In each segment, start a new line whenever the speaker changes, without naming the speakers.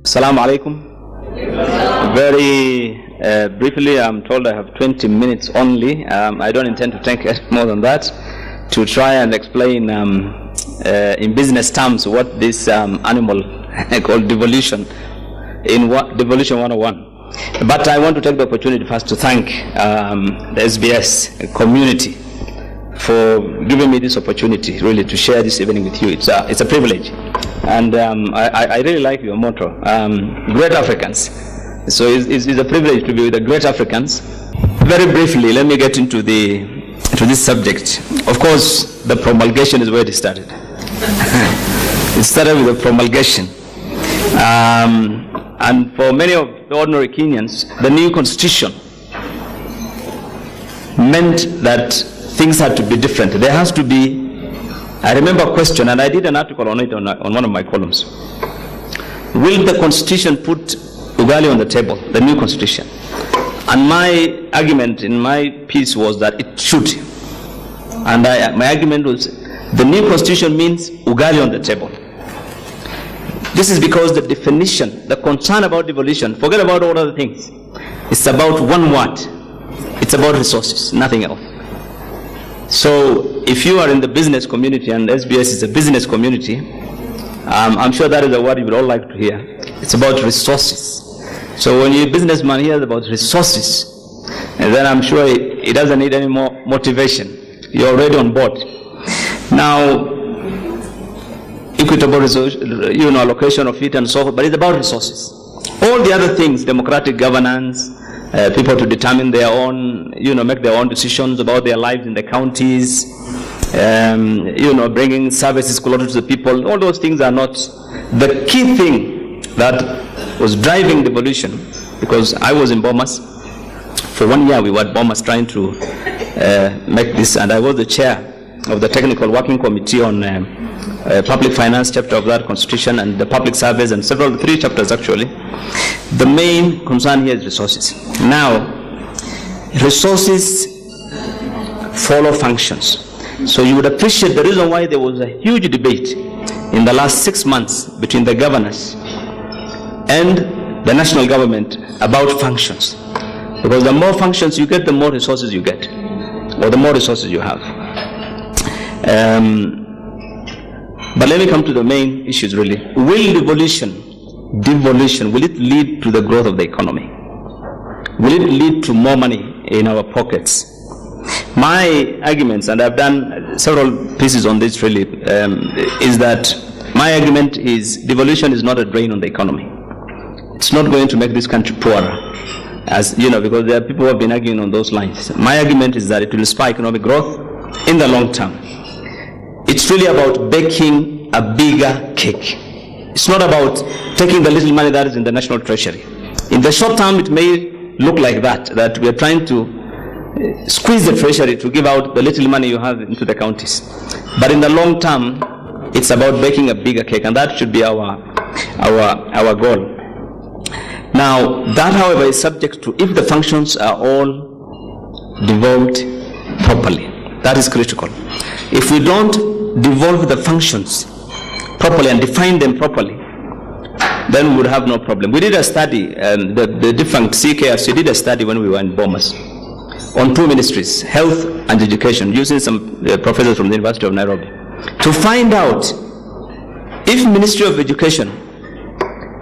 Assalamu alaikum. Very briefly, I'm told I have 20 minutes only. I don't intend to take more than that to try and explain in business terms what this animal called devolution, Devolution 101. But I want to take the opportunity first to thank the SBS community for giving me this opportunity really to share this evening with you. It's a privilege. And I really like your motto, Great Africans. So it's a privilege to be with the Great Africans. Very briefly, let me get into this subject. Of course, the promulgation is where it started. It started with the promulgation. And for many of the ordinary Kenyans, the new constitution meant that things had to be different. There has to be, I remember a question, and I did an article on it on one of my columns. Will the constitution put ugali on the table, the new constitution? And my argument in my piece was that it should. And my argument was the new constitution means ugali on the table. This is because the definition, the concern about devolution, forget about all other things. It's about one word. It's about resources, nothing else. So if you are in the business community, and SBS is a business community, I'm sure that is a word you would all like to hear. It's about resources. So when you're a businessman hears about resources, and then I'm sure it doesn't need any more motivation. You're already on board. Now, equitable resource, allocation of it and so forth, but it's about resources. All the other things, democratic governance, people to determine their own, make their own decisions about their lives in the counties, bringing services closer to the people, all those things are not the key thing that was driving devolution. Because I was in Bomas. For 1 year we were at Bomas trying to make this, and I was the chair of the technical working committee on public finance chapter of that constitution, and the public service, and three chapters actually. The main concern here is resources. Now, resources follow functions. So you would appreciate the reason why there was a huge debate in the last 6 months between the governors and the national government about functions. Because the more functions you get, the more resources you get, or the more resources you have. But let me come to the main issues really. Will devolution, will it lead to the growth of the economy? Will it lead to more money in our pockets? My arguments, and I've done several pieces on this really, is that my argument is devolution is not a drain on the economy. It's not going to make this country poorer, as because there are people who have been arguing on those lines. My argument is that it will spur economic growth in the long term. It's really about baking a bigger cake. It's not about taking the little money that is in the national treasury. In the short term, it may look like that we are trying to squeeze the treasury to give out the little money you have into the counties. But in the long term, it's about baking a bigger cake, and that should be our goal. Now, that, however, is subject to if the functions are all devolved properly. That is critical. If we don't devolve the functions properly and define them properly, then we would have no problem. We did a study, the different CKFC did a study when we were in Bomas on 2 ministries, health and education, using some professors from the University of Nairobi, to find out if Ministry of Education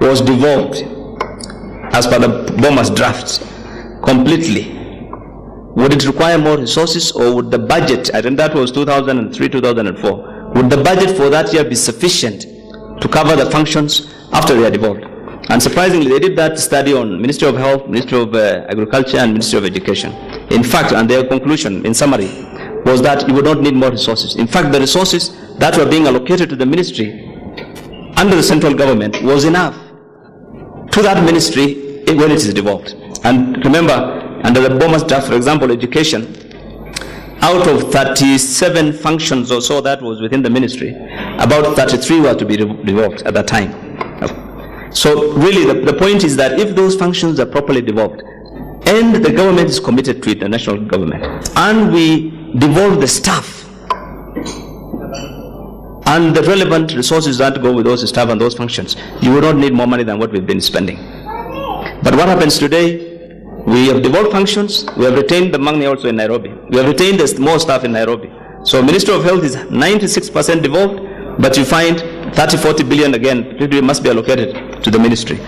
was devolved as per the Bomas drafts completely, would it require more resources, or would the budget, I think that was 2003, 2004, would the budget for that year be sufficient to cover the functions after they are devolved? And surprisingly, they did that study on Ministry of Health, Ministry of Agriculture, and Ministry of Education. In fact, and their conclusion, in summary, was that you would not need more resources. In fact, the resources that were being allocated to the ministry under the central government was enough to that ministry when it is devolved. And remember, under the Bomas draft, for example, education, out of 37 functions or so that was within the ministry, about 33 were to be devolved at that time. So really the point is that if those functions are properly devolved, and the government is committed to it, the national government, and we devolve the staff and the relevant resources that go with those staff and those functions, you will not need more money than what we've been spending. But what happens today? We have devolved functions. We have retained the money also in Nairobi. We have retained more staff in Nairobi. So Ministry of Health is 96% devolved, but you find 30-40 billion again must be allocated to the ministry.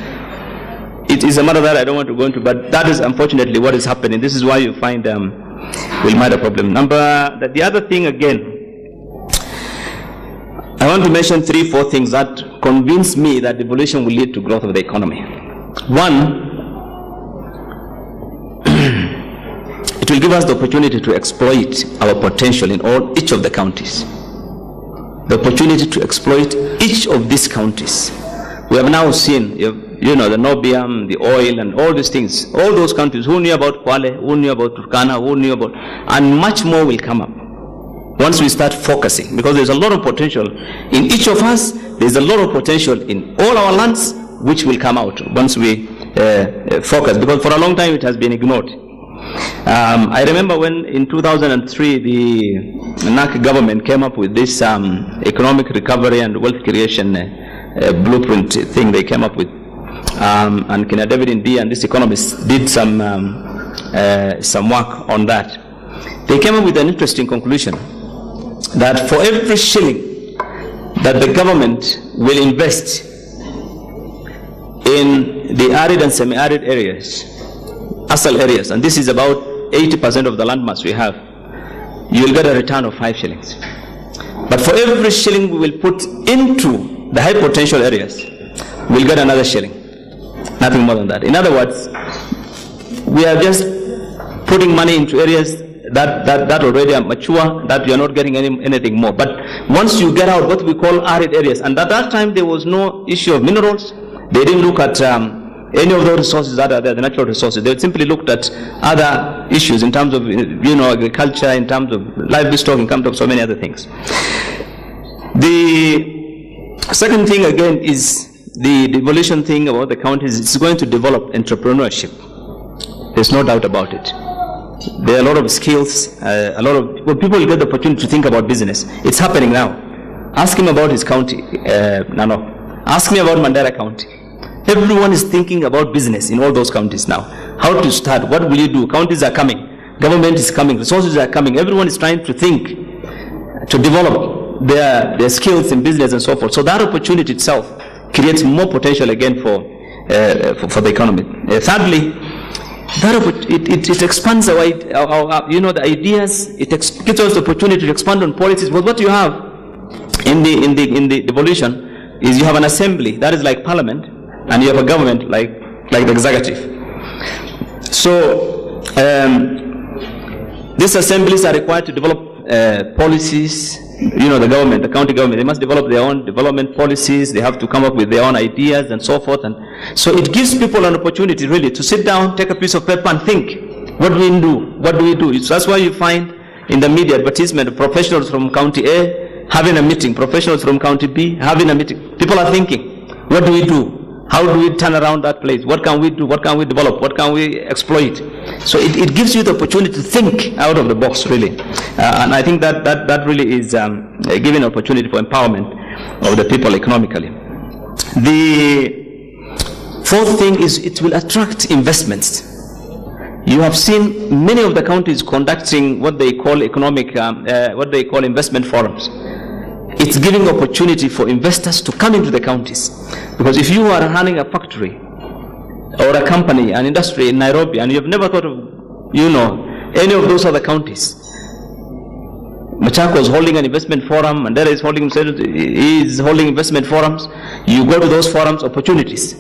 It is a matter that I don't want to go into, but that is unfortunately what is happening. This is why you find we'll find a problem. The other thing again, I want to mention 3-4 things that convince me that devolution will lead to growth of the economy. One, it will give us the opportunity to exploit our potential in each of the counties. The opportunity to exploit each of these counties. We have now seen, the Nobium, the oil, and all these things. All those countries, who knew about Kwale, who knew about Turkana, who knew about, and much more will come up once we start focusing, because there's a lot of potential in each of us. There's a lot of potential in all our lands, which will come out once we focus, because for a long time it has been ignored. I remember when in 2003 the NAC government came up with this economic recovery and wealth creation blueprint thing they came up with, and Kina David Ndii and these economists did some work on that. They came up with an interesting conclusion that for every shilling that the government will invest in the arid and semi-arid areas, ASAL areas, and this is about 80% of the landmass we have, you will get a return of 5 shillings. But for every shilling we will put into the high potential areas, we'll get another shilling. Nothing more than that. In other words, we are just putting money into areas that already are mature, that you are not getting anything more. But once you get out what we call arid areas, and at that time there was no issue of minerals, they didn't look at any of those resources that are there, the natural resources. They simply looked at other issues in terms of agriculture, in terms of livestock, in terms of so many other things. The second thing again is the devolution thing about the counties. It's going to develop entrepreneurship. There's no doubt about it. There are a lot of skills, people will get the opportunity to think about business. It's happening now. Ask him about his county, Nano. Ask me about Mandera County. Everyone is thinking about business in all those counties now. How to start, what will you do? Counties are coming, government is coming, resources are coming. Everyone is trying to think, to develop their skills in business and so forth. So that opportunity itself creates more potential again for the economy. Thirdly, it expands our the ideas. It gives us the opportunity to expand on policies. But what you have in the devolution is you have an assembly that is like parliament, and you have a government like the executive. So these assemblies are required to develop policies. The government, the county government, they must develop their own development policies. They have to come up with their own ideas and so forth. And so it gives people an opportunity really to sit down, take a piece of paper and think, what do we do? What do we do? So that's why you find in the media advertisement, professionals from county A having a meeting, professionals from county B having a meeting. People are thinking, what do we do? How do we turn around that place? What can we do? What can we develop? What can we exploit? So it gives you the opportunity to think out of the box, really. And I think that really is giving opportunity for empowerment of the people economically. The fourth thing is it will attract investments. You have seen many of the counties conducting what they call investment forums. It's giving opportunity for investors to come into the counties. Because if you are running a factory or a company, an industry in Nairobi, and you have never thought of, any of those other counties, Machako is holding an investment forum, Mandera is holding investment forums. You go to those forums, opportunities.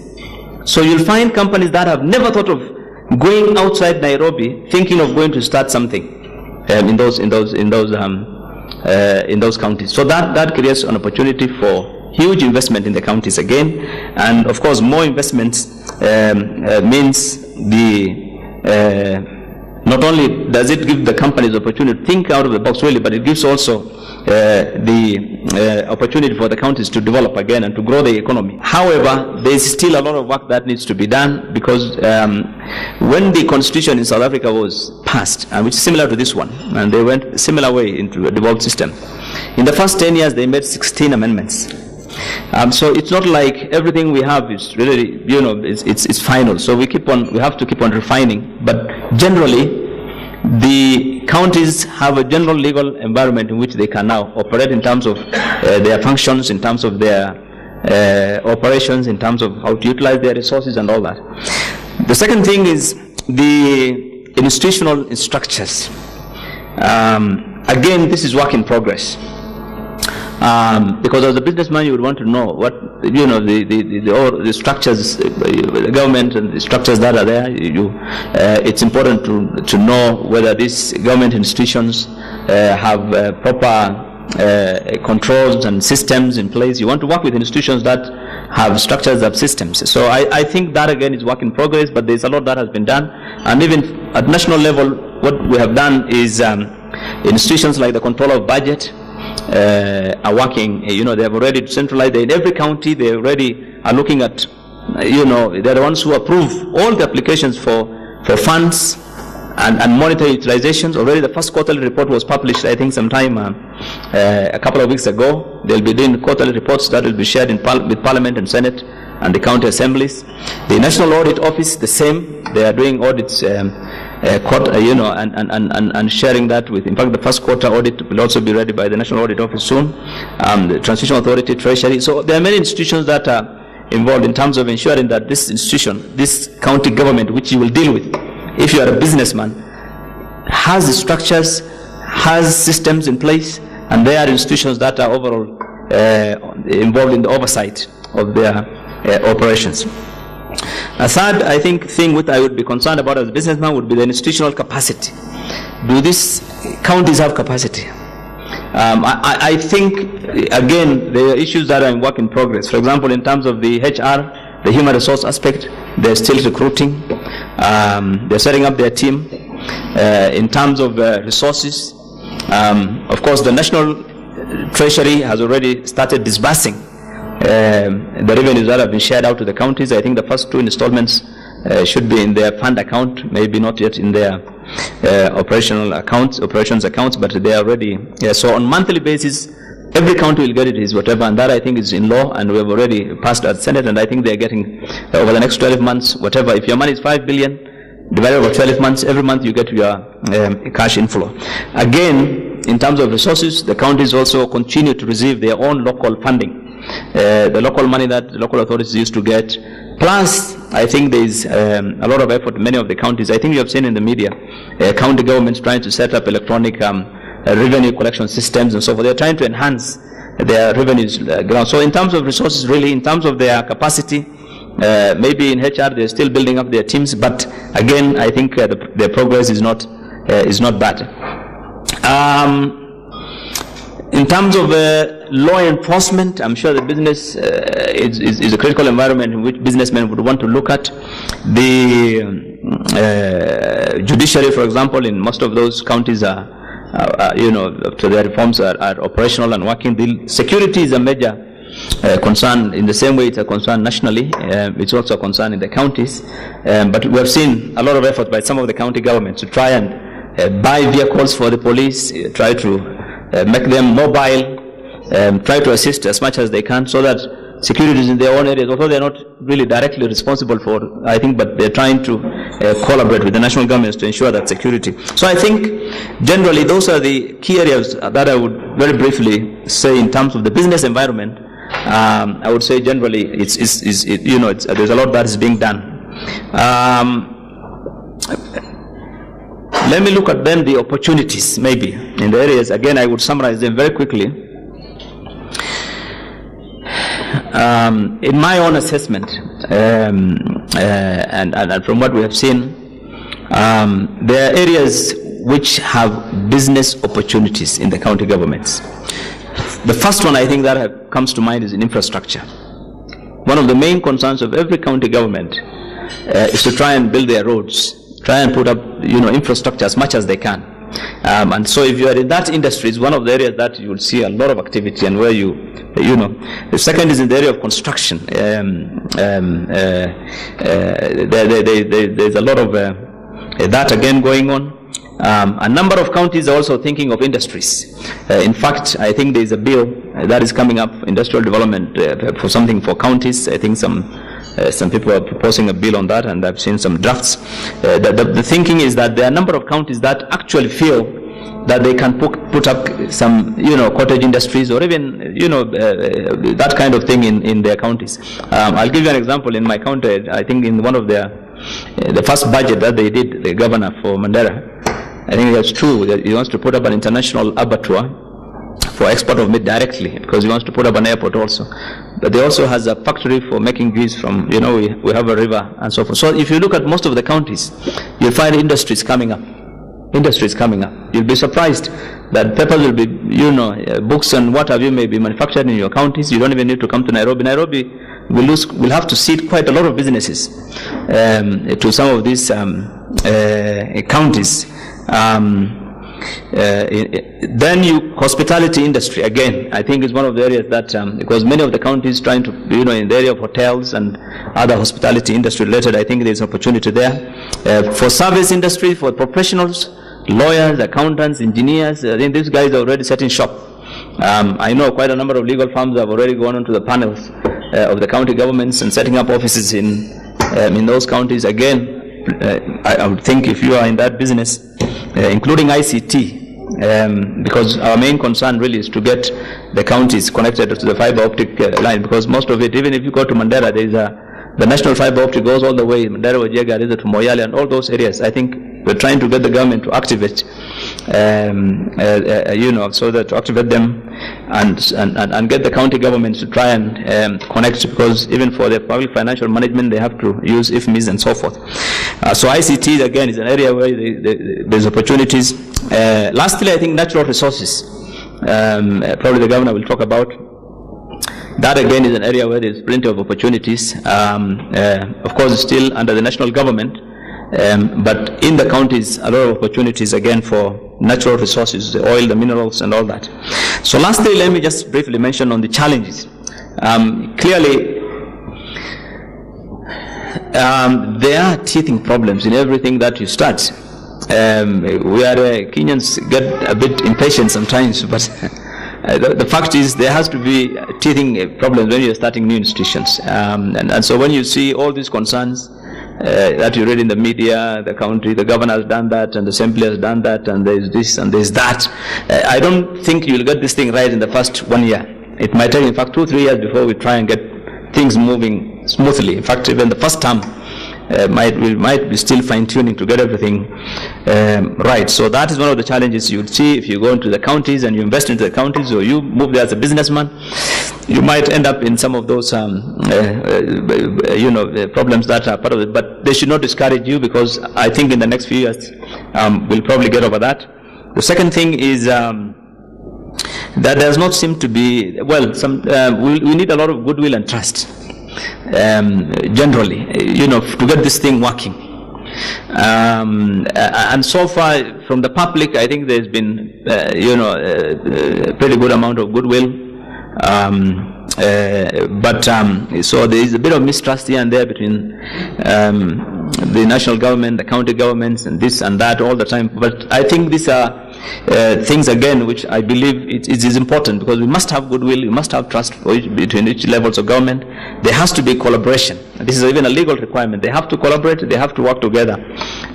So you'll find companies that have never thought of going outside Nairobi, thinking of going to start something in those counties. So that creates an opportunity for huge investment in the counties again, and of course more investments means not only does it give the companies the opportunity to think out of the box really, but it gives also the opportunity for the counties to develop again and to grow the economy. However, there is still a lot of work that needs to be done, because when the constitution in South Africa was passed, which is similar to this one, and they went a similar way into a devolved system, In the first 10 years, they made 16 amendments. So it's not like everything we have is really, it's final. So we have to keep on refining. But generally, the counties have a general legal environment in which they can now operate in terms of their functions, in terms of their operations, in terms of how to utilize their resources and all that. The second thing is the institutional structures. Again, this is work in progress. Because as a businessman, you would want to know what the structures, the government and the structures that are there. It's important to know whether these government institutions have proper controls and systems in place. You want to work with institutions that have structures, have systems. So I think that again is work in progress, but there's a lot that has been done. And even at national level, what we have done is institutions like the control of budget are working. They have already centralized. In every county, they already are looking at, they're the ones who approve all the applications for funds and monitor utilizations. Already the first quarterly report was published, I think, sometime a couple of weeks ago. They'll be doing quarterly reports that will be shared with Parliament and Senate and the county assemblies. The National Audit Office, the same. They are doing audits, and sharing that with. In fact, the first quarter audit will also be ready by the National Audit Office soon. The Transition Authority, Treasury. So there are many institutions that are involved in terms of ensuring that this institution, this county government, which you will deal with, if you are a businessman, has the structures, has systems in place, and there are institutions that are overall involved in the oversight of their operations. A third, I think, thing which I would be concerned about as a businessman would be the institutional capacity. Do these counties have capacity? I think, again, there are issues that are in work in progress. For example, in terms of the HR, the human resource aspect, they're still recruiting. They're setting up their team. In terms of resources, of course, the National Treasury has already started disbursing the revenues that have been shared out to the counties. I think the first 2 installments should be in their fund account, maybe not yet in their operations accounts, but they are already. So on monthly basis, every county will get it, whatever, and that I think is in law, and we have already passed at Senate, and I think they are getting over the next 12 months, whatever. If your money is 5 billion, divided over 12 months, every month you get your cash inflow. Again, in terms of resources, the counties also continue to receive their own local funding. The local money that the local authorities used to get. Plus, I think there is a lot of effort in many of the counties. I think you have seen in the media, county governments trying to set up electronic revenue collection systems and so forth. They're trying to enhance their revenues ground. So in terms of resources, really, in terms of their capacity, maybe in HR they're still building up their teams, but again, I think their progress is not bad. In terms of law enforcement, I'm sure the business is a critical environment in which businessmen would want to look at. The judiciary, for example, in most of those counties are after their reforms are operational and working. The security is a major concern. In the same way it's a concern nationally, it's also a concern in the counties. But we have seen a lot of effort by some of the county governments to try and buy vehicles for the police, try to make them mobile, try to assist as much as they can so that security is in their own areas, although they're not really directly responsible for, I think, but they're trying to collaborate with the national governments to ensure that security. So I think generally those are the key areas that I would very briefly say in terms of the business environment. I would say generally there's a lot that is being done. Let me look at then the opportunities maybe in the areas. Again, I would summarize them very quickly. In my own assessment, and from what we have seen, there are areas which have business opportunities in the county governments. The first one I think that comes to mind is in infrastructure. One of the main concerns of every county government is to try and build their roads, try and put up infrastructure as much as they can. And so if you are in that industry, it's one of the areas that you will see a lot of activity and where the second is in the area of construction. There's a lot of that again going on. A number of counties are also thinking of industries. In fact, I think there is a bill that is coming up, industrial development for something for counties. I think some people are proposing a bill on that, and I've seen some drafts. The thinking is that there are a number of counties that actually feel that they can put up some, cottage industries or even, that kind of thing in their counties. I'll give you an example. In my county, I think in one of the first budget that they did, the governor for Mandera, I think that's true, that he wants to put up an international abattoir for export of meat directly, because he wants to put up an airport also. But they also has a factory for making grease from, we have a river and so forth. So if you look at most of the counties, you'll find industries coming up. You'll be surprised that papers will be, books and what have you may be manufactured in your counties. You don't even need to come to Nairobi. Nairobi will have to cede quite a lot of businesses to some of these counties. Then hospitality industry, again, I think is one of the areas that, because many of the counties trying to, in the area of hotels and other hospitality industry related, I think there's opportunity there. For service industry, for professionals, lawyers, accountants, engineers, I think these guys are already setting shop. I know quite a number of legal firms have already gone onto the panels of the county governments and setting up offices in those counties. Again, I would think if you are in that business, including ICT, because our main concern really is to get the counties connected to the fiber optic line, because most of it, even if you go to Mandera, there is the national fiber optic goes all the way, Mandera, Wajega, to Moyale, and all those areas. I think we're trying to get the government to activate, so that to activate them and get the county governments to try and connect, because even for their public financial management, they have to use IFMIs and so forth. So ICT, again, is an area where there's opportunities. Lastly, I think natural resources, probably the governor will talk about. That again is an area where there's plenty of opportunities. Of course, still under the national government, but in the counties, a lot of opportunities again for natural resources, the oil, the minerals, and all that. So lastly, let me just briefly mention on the challenges. Clearly, there are teething problems in everything that you start. We are Kenyans get a bit impatient sometimes, but the fact is there has to be teething problems when you're starting new institutions. And so when you see all these concerns that you read in the media, the country, the governor has done that, and the assembly has done that, and there's this and there's that, I don't think you'll get this thing right in the first 1 year. It might take, in fact, 2-3 years before we try and get things moving smoothly. In fact, even the first term we might be still fine-tuning to get everything right. So that is one of the challenges you'll see if you go into the counties and you invest into the counties, or you move there as a businessman. You might end up in some of those problems that are part of it, but they should not discourage you, because I think in the next few years we'll probably get over that. The second thing is that does not seem to be, we need a lot of goodwill and trust. Generally, to get this thing working. And so far from the public, I think there's been, a pretty good amount of goodwill. So there is a bit of mistrust here and there between the national government, the county governments, and this and that all the time. But I think these are things, again, which I believe it is important, because we must have goodwill, we must have trust between each levels of government. There has to be collaboration. This is even a legal requirement. They have to collaborate, they have to work together.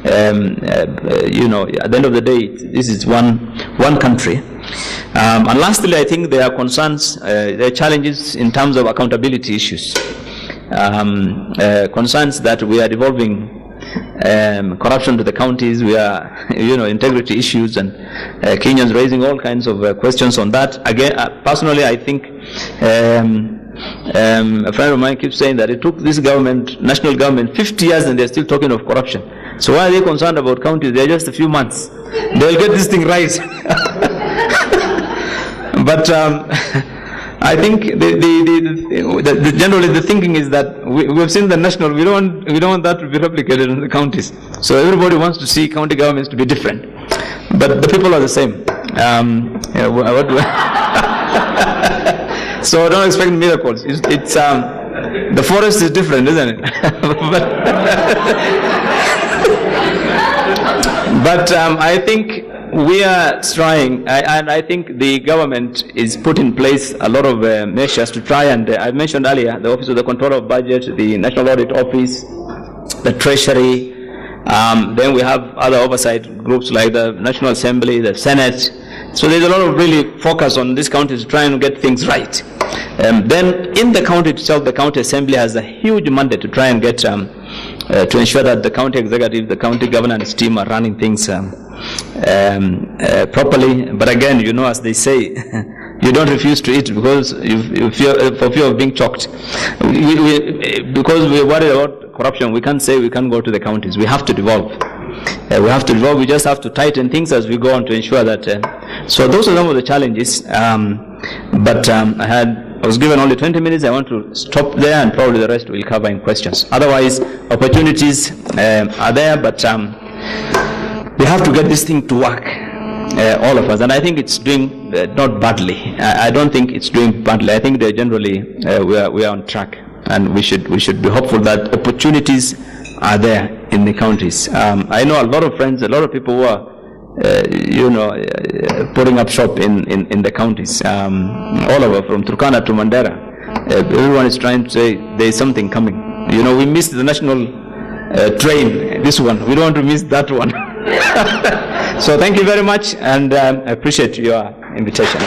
At the end of the day, this is one country. And lastly, I think there are concerns, there are challenges in terms of accountability issues. Concerns that we are devolving corruption to the counties, we are, integrity issues, and Kenyans raising all kinds of questions on that. Again, personally, I think a friend of mine keeps saying that it took this government, national government, 50 years and they're still talking of corruption. So why are they concerned about counties? They're just a few months. They'll get this thing right. But I think generally the thinking is that we've seen the national. We don't want that to be replicated in the counties. So everybody wants to see county governments to be different, but the people are the same. So don't expect miracles. It's the forest is different, isn't it? But I think we are trying, and I think the government is put in place a lot of measures to try and, I mentioned earlier, the Office of the Controller of Budget, the National Audit Office, the Treasury, then we have other oversight groups like the National Assembly, the Senate. So there's a lot of really focus on this county to try and get things right. Then in the county itself, the County Assembly has a huge mandate to try and get, to ensure that the county executive, the county governance team are running things properly. But again, you know, as they say, you don't refuse to eat because you fear, for fear of being choked. Because we're worried about corruption, we can't say we can't go to the counties. We have to devolve. We have to devolve. We just have to tighten things as we go on to ensure that. So those are some of the challenges. But I was given only 20 minutes. I want to stop there, and probably the rest we'll cover in questions. Otherwise, opportunities are there, but we have to get this thing to work, all of us. And I think it's doing not badly. I don't think it's doing badly. I think they're generally we are on track, and we should be hopeful that opportunities are there in the counties. I know a lot of friends, a lot of people who are putting up shop in the counties, all over from Turkana to Mandera. Everyone is trying to say there's something coming. You know, we missed the national train, this one. We don't want to miss that one. So thank you very much, and I appreciate your invitation.